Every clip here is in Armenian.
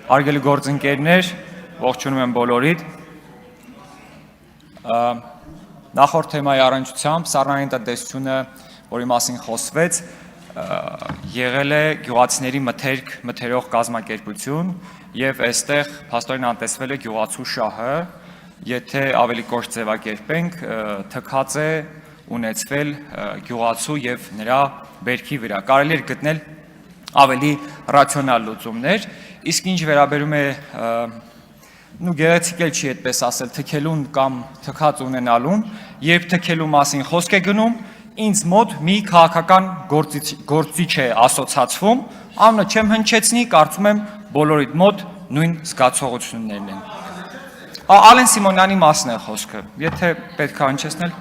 Հարգելի գործընկերներ, ողջունում եմ բոլորիդ։ Նախորդ թեմայի առնչությամբ սառնային տնտեսությունը, որի մասին խոսվեց, եղել է գյուղացիների մթերող կազմակերպություն եւ այստեղ փաստորեն անտեսվել է գյուղացու շահը, եթե ավելի կոշտ ձևակերպենք, թքած է ունեցվել գյուղացու եւ նրա բերքի վրա։ Կարելի է գտնել ավելի ռացիոնալ լուծումներ, իսկ ինչ վերաբերում է գեղեցիկ էլ չի այդպես ասել թքելուն կամ թքած ունենալուն, երբ թքելու մասին խոսք է գնում, ինձ մոտ մի քաղաքական գործիչ է ասոցացվում, ամնը չեմ հնչեցնի, կարծում եմ բոլորիդ մոտ նույն զգացողություններն են։ Ալեն Սիմոնյանի մասն է խոսքը, եթե պետք է հնչեցնել։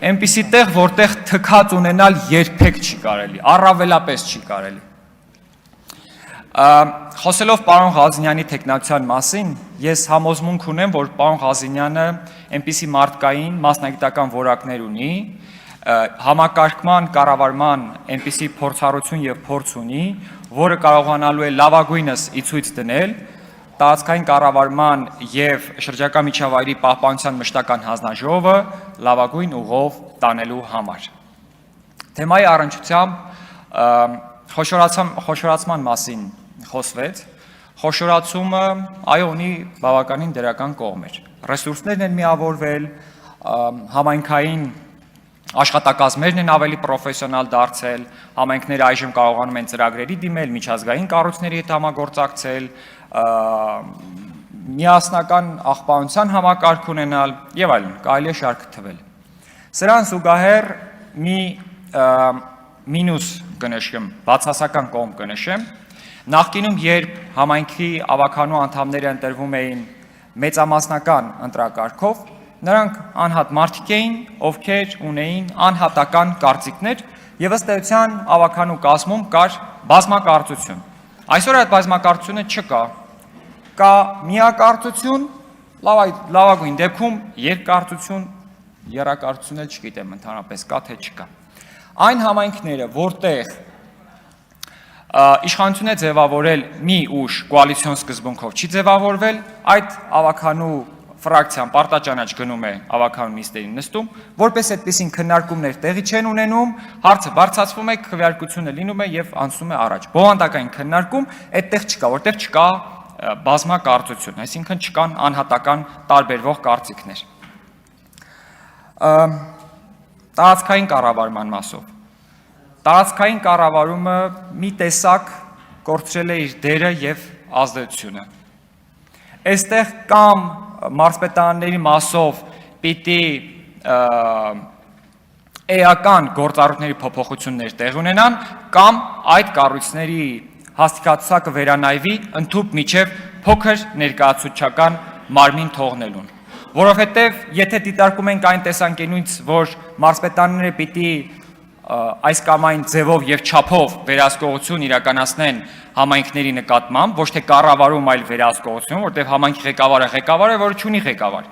Այնպիսի տեղ, որտեղ թքած ունենալ երբեք չի կարելի, առավելապես չի կարելի։ Խոսելով պարոն Ղազնյանի թեկնածության մասին, ես համոզմունք ունեմ, որ պարոն Ղազնյանը այնպիսի մարդկային մասնագիտական որակներ ունի, համակարգման, կառավարման այնպիսի փորձառություն եւ փորձ ունի, որը կարողանալու է լավագույնս ի ցույց դնել տարածքային կառավարման եւ շրջակա միջավայրի պահպանության մշտական հանձնաժողովը լավագույն ուղով տանելու համար։ Թեմայի առնչությամբ խոշորացման մասին խոսվեց, խոշորացումը այո ունի բավականին դրական կողմեր։ Ռեսուրսներն են միավորվել, համայնքային աշխատակազմերն են ավելի պրոֆեսիոնալ դարձել, համայնքները այժմ կարողանում են ծրագրերի դիմել, միջազգային կառույցների հետ համագործակցել, միասնական աղբանության համակարգ ունենալ եւ այլն, կարելի է շարքը թվել։ Սրան զուգահեռ մի մինուս կնշեմ, բացասական կողմ կնշեմ, նախկինում երբ համայնքի ավականու անդամները ընտրվում էին մեծամասնական ընտրակարգով, նրանք անհատ մարդիկ էին, ովքեր ունեին անհատական կարծիքներ եւ ըստ էության ավականու կազմում կար բազմակարծություն։ Այսօր այդ բազմակարծությունը չկա, կա միակարծություն, լավագույն դեպքում երկկարծություն, եռակարծություն էլ չգիտեմ ընդհանրապես կա թե չկա։ Այն համայնքները, որտեղ իշխանություն է ձևավորել մի ուժ կոալիցիոն սկզբունքով չի ձևավորվել, այդ ավականու ֆրակցիան պարտաճանաչ գնում է ավականու նիստերին նստում, որպես այդպիսին քննարկումներ տեղի չեն ունենում, հարցը բարձրացվում է, քվեարկությունը լինում է եւ անցնում է առաջ։ Բովանդակային քննարկում այդտեղ չկա, որտեղ չկա բազմակարծություն, այսինքն չկան անհատական տարբերվող կարծիքներ։ Տարածքային կառավարման մասով։ Տարածքային կառավարումը մի տեսակ կորցրել է իր դերը եւ ազդեցությունը։ Այստեղ կամ մարզպետարանների մասով պիտի էական գործառույթների փոփոխություններ տեղ ունենան, կամ այդ կառույցների հաստիկացուցակը վերանայվի ընդհուպ միջև փոքր ներկայացուցչական մարմին թողնելուն։ Որովհետև եթե դիտարկում ենք այն տեսանկյունից, որ մարզպետարանները պիտի այս կամ այն ձևով եւ չափով վերահսկողություն իրականացնեն համայնքների նկատմամբ, ոչ թե կառավարում, այլ վերահսկողություն, որտեղ համայնքի ղեկավարը ղեկավար է, որը չունի ղեկավար։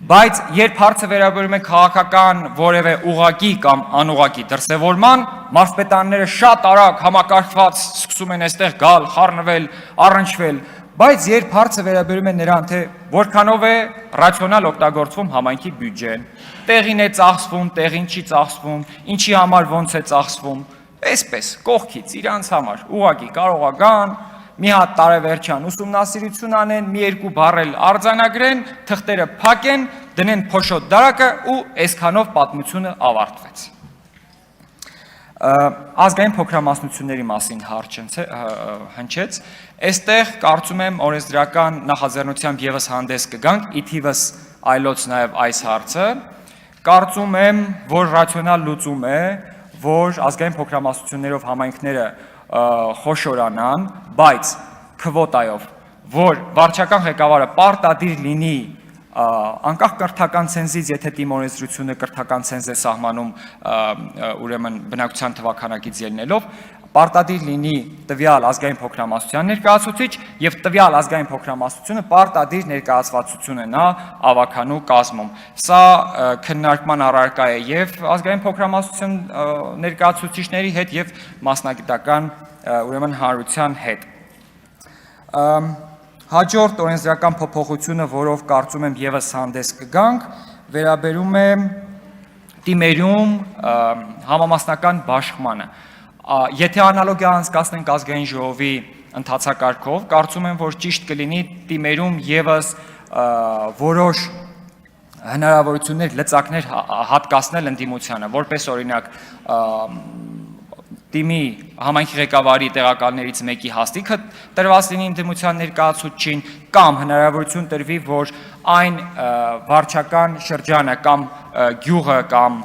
Բայց երբ հարցը վերաբերում է քաղաքական որևէ ուղղակի կամ անուղղակի դրսևորման, մարզպետարանները շատ արագ համակարգված սկսում են այստեղ գալ, խառնվել, առնչվել, բայց երբ հարցը վերաբերում է նրան, թե որքանով է ռացիոնալ օգտագործվում համայնքի բյուջեն, տեղին է ծախսվում, տեղին չի ծախսվում, ինչի համար ոնց է ծախսվում, այսպես կողքից իրանց համար ուղղակի կարող է գան, մի հատ տարեվերջյան ուսումնասիրություն անեն, մի երկու բառ արձանագրեն, թղթերը փակեն, դնեն փոշոտ դարակը ու այսքանով պատմությունը ավարտվեց։ Ազգային փոքրամասնությունների մասին հարց հնչեց, այստեղ կարծում եմ օրենսդրական նախաձեռնությամբ եւս հանդես կգանք, ի թիվս այլոց նաեւ այս հարցը, կարծում եմ, որ ռացիոնալ լուծում է, որ ազգային փոքրամասնություններով համայնքները խոշորանան, բայց քվոտայով, որ վարչական ղեկավարը պարտադիր լինի անկախ կրթական ցենզից, եթե տիմորեցրությունը կրթական ցենզ է սահմանում, ուրեմն բնակչության թվաքանակից ելնելով, պարտադիր լինի տվյալ ազգային փոքրամասնության ներկայացուցիչ եւ տվյալ ազգային փոքրամասնությունը պարտադիր ներկայացվածություն ունենա ավականու կազմում։ Սա քննարկման առարկա է եւ ազգային փոքրամասնություն ներկայացուցիչների հետ եւ մասնագիտական ուրեմն հանրության հետ։ Հաջորդ օրենսդրական փոփոխությունը, որով կարծում եմ եւս հանդես կգանք, վերաբերում է տիմերում համամասնական բաշխմանը։ Եթե անալոգիա անցկացնենք ազգային ժողովի ընթացակարգով, կարծում եմ, որ ճիշտ կլինի տիմերում եւս որոշ հնարավորություններ, լծակներ հատկացնել ընդդիմությանը, որպես օրինակ տիմի համայնքի ղեկավարի տեղակալներից մեկի հաստիքը տրված լինի ընդդիմության ներկայացուցչին, կամ հնարավորություն տրվի, որ այն վարչական շրջանը կամ գյուղը կամ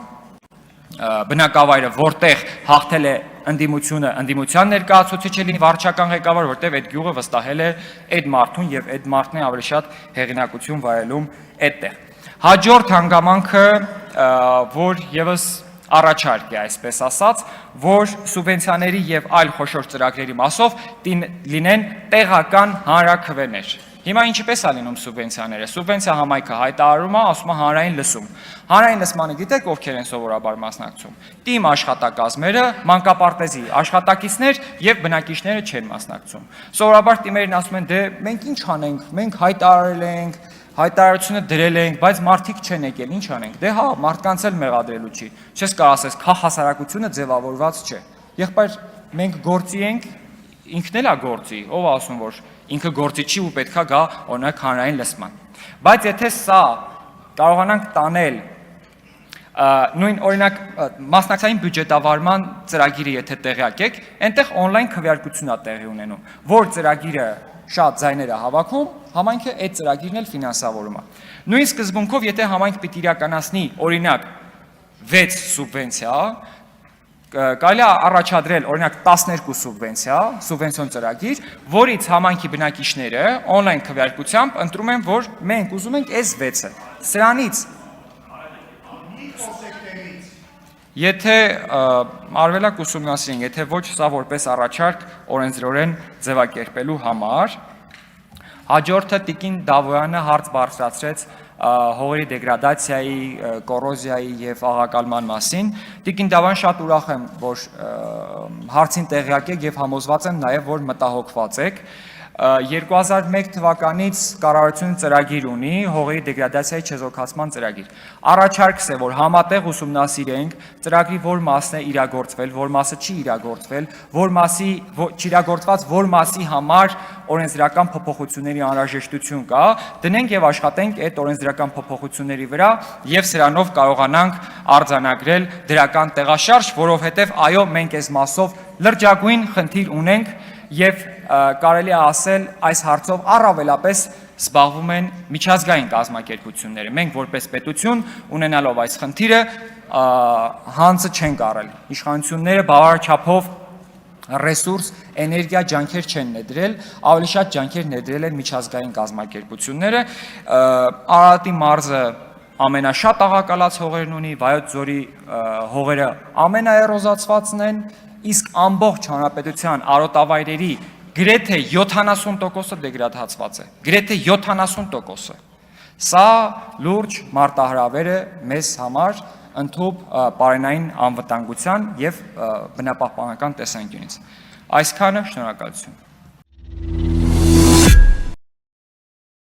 բնակավայրը, որտեղ հաղթել է ընդդիմությունը, ընդդիմության ներկայացուցիչը լինի վարչական ղեկավար, որտեղ այդ գյուղը վստահել է այդ մարդուն եւ այդ մարդն է ավելի շատ հեղինակություն վայելում այդտեղ։ Հաջորդ հանգամանքը, որ եւս առաջարկ է, այսպես ասած, որ սուբվենցիաների եւ այլ խոշոր ծրագրերի մասով լինեն տեղական հանրաքվեներ։ Հիմա ինչպես է լինում սուբվենցիաները։ Սուբվենցիա համայնքը հայտարարում է, ասում է հանրային լսում։ Հանրային լսմանը գիտեք ովքեր են սովորաբար մասնակցում։ Տիմ աշխատակազմերը, մանկապարտեզի աշխատակիցներ եւ բնակիչները չեն մասնակցում։ Սովորաբար տիմերին ասում են, դե մենք ինչ անենք, մենք հայտարարել ենք, հայտարարությունը դրել ենք, բայց մարդիկ չեն եկել, ինչ անենք։ Դե հա, մարդկանց էլ մեղադրելու չի։ Չես կարող ասես, քաղաքասարակությունը ձևավորված չէ։ Եղբայր, մենք գործի ենք, ինքն էլ է գործի, ով ասում որ ինքը գործի չի ու պետքա գա օրինակ հանրային լսման։ Բայց եթե սա կարողանանք տանել նույն օրինակ մասնակցային բյուջետավարման ծրագիրը եթե տեղյակ եք, այնտեղ on-line քվեարկություն է տեղի ունենում, որ ծրագիրը շատ ձայներ է հավաքում, համայնքը այդ ծրագիրն էլ ֆինանսավորում է։ Նույն սկզբունքով, եթե համայնք պիտի իրականացնի օրինակ 6 սուբվենցիա, կարելի է առաջադրել օրինակ 12 սուբվենցիոն ծրագիր, որից համայնքի բնակիչները on-line քվեարկությամբ ընտրում են, որ մենք ուզում ենք այս 6-ը։ Սրանից եթե արվելակ ուսումնասիրենք, եթե ոչ սա որպես առաջարկ օրենսդրորեն ձևակերպելու համար, հաջորդը Տիկին Դավոյանը հարց բարձրացրեց հողերի դեգրադացիայի, կոռոզիայի եւ աղակալման մասին։ Տիկին Դավոյան շատ ուրախ եմ, որ հարցին տեղյակ եք եւ համոզված եմ նաեւ, որ մտահոգված եք։ 2001 թվականից կառավարությունը ծրագիր ունի հողերի դեգրադացիայի չեզոքացման ծրագիր։ Առաջարկս է, որ համատեղ ուսումնասիրենք ծրագրի որ մասն է իրագործվել, որ մասը չի իրագործվել, որ մասի չիրագործված որ մասի համար օրենսդրական փոփոխությունների անհրաժեշտություն կա, դնենք եւ աշխատենք այդ օրենսդրական փոփոխությունների վրա եւ սրանով կարողանանք արձանագրել դրական տեղաշարժ, որովհետեւ այո, մենք այս մասով լրջագույն խնդիր ունենք եւ կարելի է ասել այս հարցով առավելապես զբաղվում են միջազգային կազմակերպությունները։ Մենք որպես պետություն ունենալով այս խնդիրը հանձը չենք առել։ Իշխանությունները բավարար չափով ռեսուրս, էներգիա, ջանքեր չեն ներդրել, ավելի շատ ջանքեր ներդրել են միջազգային կազմակերպությունները։ Արարատի մարզը ամենաշատ աղակալած հողերն ունի, Վայոց ձորի հողերը ամենաերոզացվածն են, իսկ ամբողջ հանրապետության արոտավայրերի գրեթե 70%-ը դեգրադացված է, գրեթե 70%-ը։ Սա լուրջ մարտահրավեր է մեզ համար ընդհանուր պարենային անվտանգության եւ բնապահպանական տեսանկյունից։ Այսքանը, շնորհակալություն։